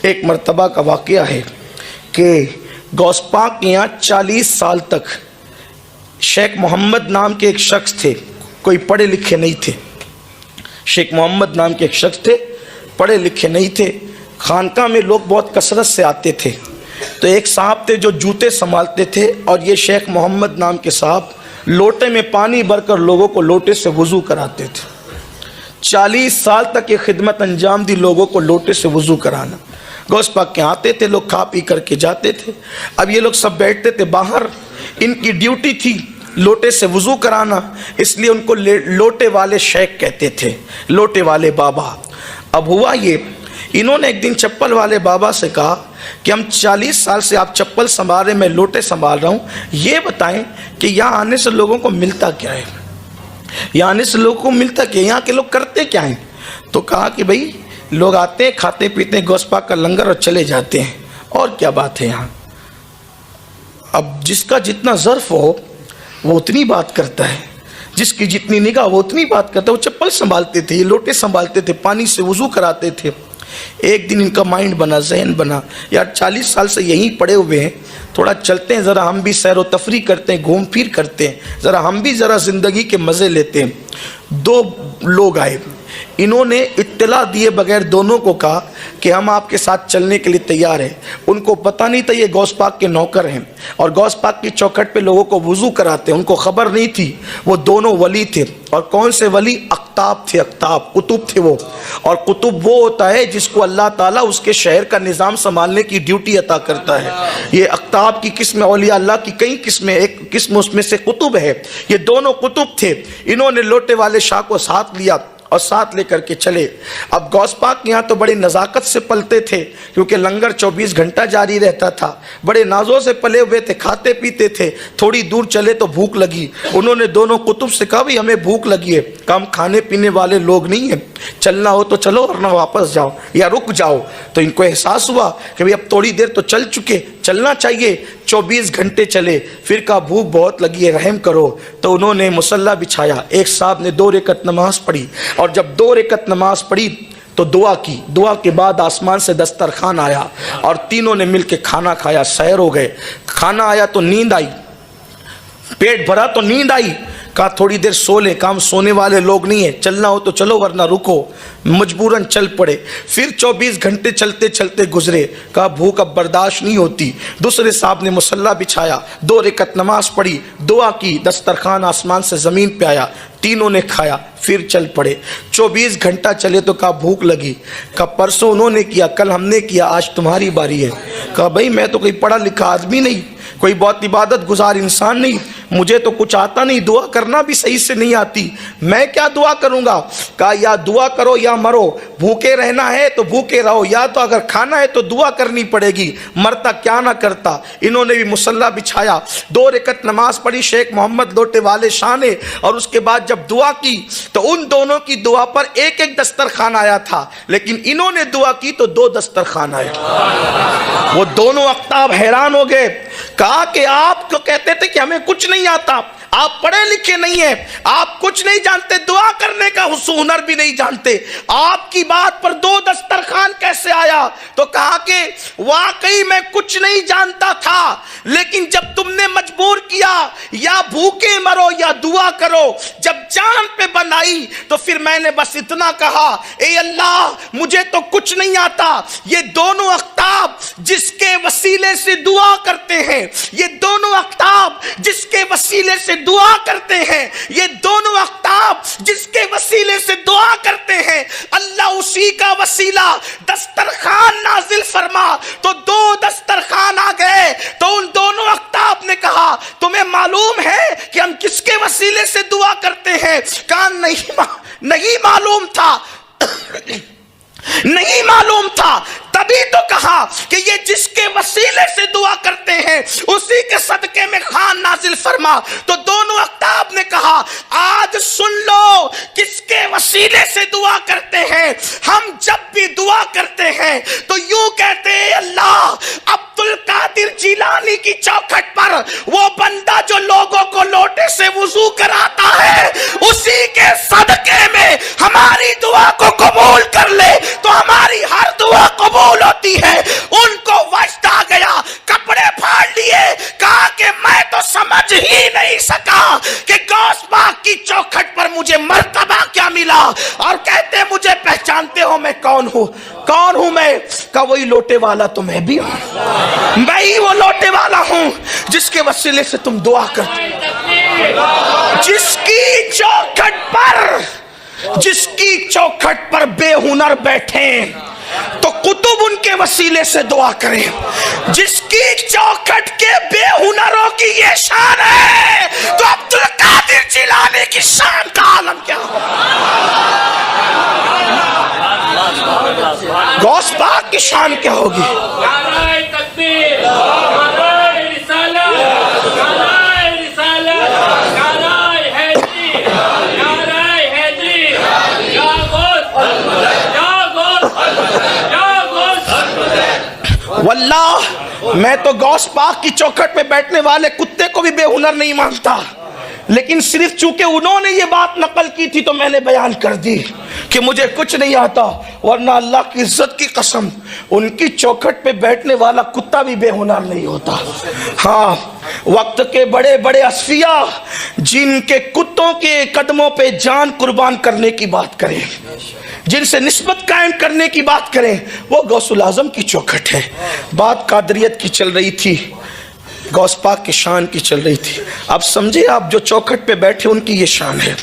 एक मर्तबा का वाक़या है कि गौस पाक के यहाँ 40 साल तक शेख मोहम्मद नाम के एक शख्स थे, कोई पढ़े लिखे नहीं थे। शेख मोहम्मद नाम के एक शख्स थे, पढ़े लिखे नहीं थे। खानका में लोग बहुत कसरत से आते थे। तो एक साहब थे जो जूते संभालते थे, और ये शेख मोहम्मद नाम के साहब लोटे में पानी भरकर लोगों को लोटे से वज़ू कराते थे। 40 साल तक ये खिदमत अंजाम दी, लोगों को लोटे से वज़ू कराना। गौस पाक के आते थे लोग, खा पी करके जाते थे। अब ये लोग सब बैठते थे बाहर, इनकी ड्यूटी थी लोटे से वज़ू कराना, इसलिए उनको लोटे वाले शेख कहते थे, लोटे वाले बाबा। अब हुआ ये, इन्होंने एक दिन चप्पल वाले बाबा से कहा कि हम 40 साल से आप चप्पल संभाल रहे, मैं लोटे संभाल रहा हूँ, ये बताएं कि यहाँ आने से लोगों को मिलता क्या है, यहाँ आने से लोगों को मिलता क्या, यहाँ के लोग करते क्या हैं। तो कहा कि भाई लोग आते हैं, खाते पीते हैं गौस पाक का लंगर और चले जाते हैं, और क्या बात है यहाँ। अब जिसका जितना ज़र्फ हो वो उतनी बात करता है, जिसकी जितनी निगाह वो उतनी बात करता है। वो चप्पल संभालते थे, ये लोटे संभालते थे, पानी से वज़ू कराते थे। एक दिन इनका माइंड बना, जहन बना, यार 40 साल से यहीं पड़े हुए हैं, थोड़ा चलते हैं, ज़रा हम भी सैर व तफरी करते हैं, घूम फिर करते हैं, ज़रा हम भी ज़रा ज़िंदगी के मज़े लेते हैं। 2 लोग आए, इन्होंने इत्तला दिए बगैर दोनों को कहा कि हम आपके साथ चलने के लिए तैयार हैं। उनको पता नहीं था ये गौस पाक के नौकर हैं और गौस पाक की चौखट पे लोगों को वज़ू कराते हैं, उनको खबर नहीं थी। वो दोनों वली थे, और कौन से वली? अख्ताब थे, अख्ताब कुतुब थे वो। और कुतुब वो होता है जिसको अल्लाह ताला उसके शहर का निज़ाम संभालने की ड्यूटी अता करता है। ये अख्ताब की किस्म, औलिया अल्लाह की कई किस्में, एक किस्म उसमें से कुतुब है। ये दोनों कुतुब थे। इन्होंने लोटे वाले शाह को साथ लिया और साथ लेकर के चले। अब गौस पाक यहाँ तो बड़ी नज़ाकत से पलते थे, क्योंकि लंगर 24 घंटा जारी रहता था। बड़े नाजों से पले हुए थे, खाते पीते थे। थोड़ी दूर चले तो भूख लगी। उन्होंने दोनों कुतुब से कहा, भाई हमें भूख लगी है। कहा, हम खाने पीने वाले लोग नहीं हैं, चलना हो तो चलो वरना वापस जाओ या रुक जाओ। तो इनको एहसास हुआ कि भाई अब थोड़ी देर तो चल चुके, चलना चाहिए। 24 घंटे चले, फिर कहा भूख बहुत लगी है, रहम करो। तो उन्होंने मुसल्ला बिछाया, एक साहब ने 2 रकअत नमाज पढ़ी, और जब 2 रकअत नमाज पढ़ी तो दुआ की। दुआ के बाद आसमान से दस्तरखान आया और तीनों ने मिलकर खाना खाया, सैर हो गए। खाना आया तो नींद आई, पेट भरा तो नींद आई। कहा थोड़ी देर सो ले, काम सोने वाले लोग नहीं है, चलना हो तो चलो वरना रुको। मजबूरन चल पड़े। फिर 24 घंटे चलते चलते गुजरे। कहा भूख अब बर्दाश्त नहीं होती। दूसरे साहब ने मुसल्ला बिछाया, 2 रकअत नमाज पढ़ी, दुआ की, दस्तरखान आसमान से ज़मीन पे आया, तीनों ने खाया, फिर चल पड़े। 24 घंटा चले तो कहा भूख लगी। कहा परसों उन्होंने किया, कल हमने किया, आज तुम्हारी बारी है। कहा भाई मैं तो कोई पढ़ा लिखा आदमी नहीं, कोई बहुत इबादत गुजार इंसान नहीं, मुझे तो कुछ आता नहीं, दुआ करना भी सही से नहीं आती, मैं क्या दुआ करूंगा। कहा या दुआ करो या मरो, भूखे रहना है तो भूखे रहो, या तो अगर खाना है तो दुआ करनी पड़ेगी, मरता क्या ना करता। इन्होंने भी मुसल्ला बिछाया, 2 रकअत नमाज पढ़ी शेख मोहम्मद लोटे वाले शाह ने, और उसके बाद जब दुआ की तो उन दोनों की दुआ पर एक एक दस्तरखान आया था, लेकिन इन्होंने दुआ की तो 2 दस्तरखान आए। वो दोनों अख्ताब हैरान हो गए। कहा कि आप तो कहते थे कि हमें कुछ नहीं आता, आप पढ़े लिखे नहीं हैं, आप कुछ नहीं जानते, दुआ करने का हुनर भी नहीं जानते, आपकी बात पर 2 दस्तरखान कैसे आया। तो कहा कि वाकई मैं कुछ नहीं जानता था, लेकिन जब तुमने मजबूर किया या भूखे मरो या दुआ करो, जब जान पे बनाई तो फिर मैंने बस इतना कहा, ए अल्लाह मुझे तो कुछ नहीं आता। ये दोनों अख्ताब जिसके वसीले से दुआ करते हैं, ये दोनों अख्ताब जिसके वसीले से दुआ करते हैं, ये दोनों अख्ताब जिसके वसीले से दुआ करते हैं, अल्लाह उसी का वसीला दस्तरखान नाजिल फरमा। तो 2 दस्तरखान आ गए। तो उन दोनों अख्ताब ने कहा तुम्हें मालूम है कि हम किसके वसीले से दुआ करते हैं? कहा नहीं मालूम था नहीं मालूम था। तभी तो कहा कि ये जिसके वसीले से दुआ करते हैं उसी के सदके में खान नाजिल फरमा। तो दोनों अख्ताब साहब ने कहा, आज सुन लो किसके वसीले से दुआ करते हैं। हम जब भी दुआ करते हैं तो यूं कहते हैं, अल्लाह अब्दुल कादिर जिलानी की चौखट पर वो बंदा जो लोगों को लोटे से वुजू कराता है, उसी के सदके में हमारी दुआ को कबूल कर ले तो हमारी हर दुआ कबूल होती है। उनको वजद आ गया, कपड़े फाड़ लिए, कहा कि मैं तो समझ ही नहीं सका कि गौस पाक की चौखट पर मुझे मर्तबा क्या मिला। और कहते मुझे पहचानते हो मैं कौन हूं? कौन हूं मैं? का वही लोटे वाला तो मैं भी हूं। मैं ही वो लोटे वाला हूं जिसके वसीले से तुम दुआ करते, जिसकी चौखट पर बेहुनर बैठे तो कुतुब उनके वसीले से दुआ करें। जिसकी चौखट के बेहुनरों की ये शान है तो अब्दुल कादिर जिलानी की शान का आलम क्या हो। गौस पाक की शान क्या होगी। वल्लाह मैं तो गौस पाक की चौखट पे बैठने वाले कुत्ते को भी बेहुनर नहीं मानता, लेकिन सिर्फ चूंकि उन्होंने ये बात नकल की थी तो मैंने बयान कर दी कि मुझे कुछ नहीं आता। वरना अल्लाह की इज्जत की कसम, उनकी चौखट पे बैठने वाला कुत्ता भी बेहुनर नहीं होता। हाँ, वक्त के बड़े बड़े असफिया जिनके कुत्तों के कदमों पे जान कुर्बान करने की बात करें, जिनसे निस्बत कायम करने की बात करें, वो गौसुल आजम की चौखट है। बात कादरियत की चल रही थी, गौस पाक की शान की चल रही थी। अब समझे आप, जो चौखट पे बैठे उनकी ये शान है।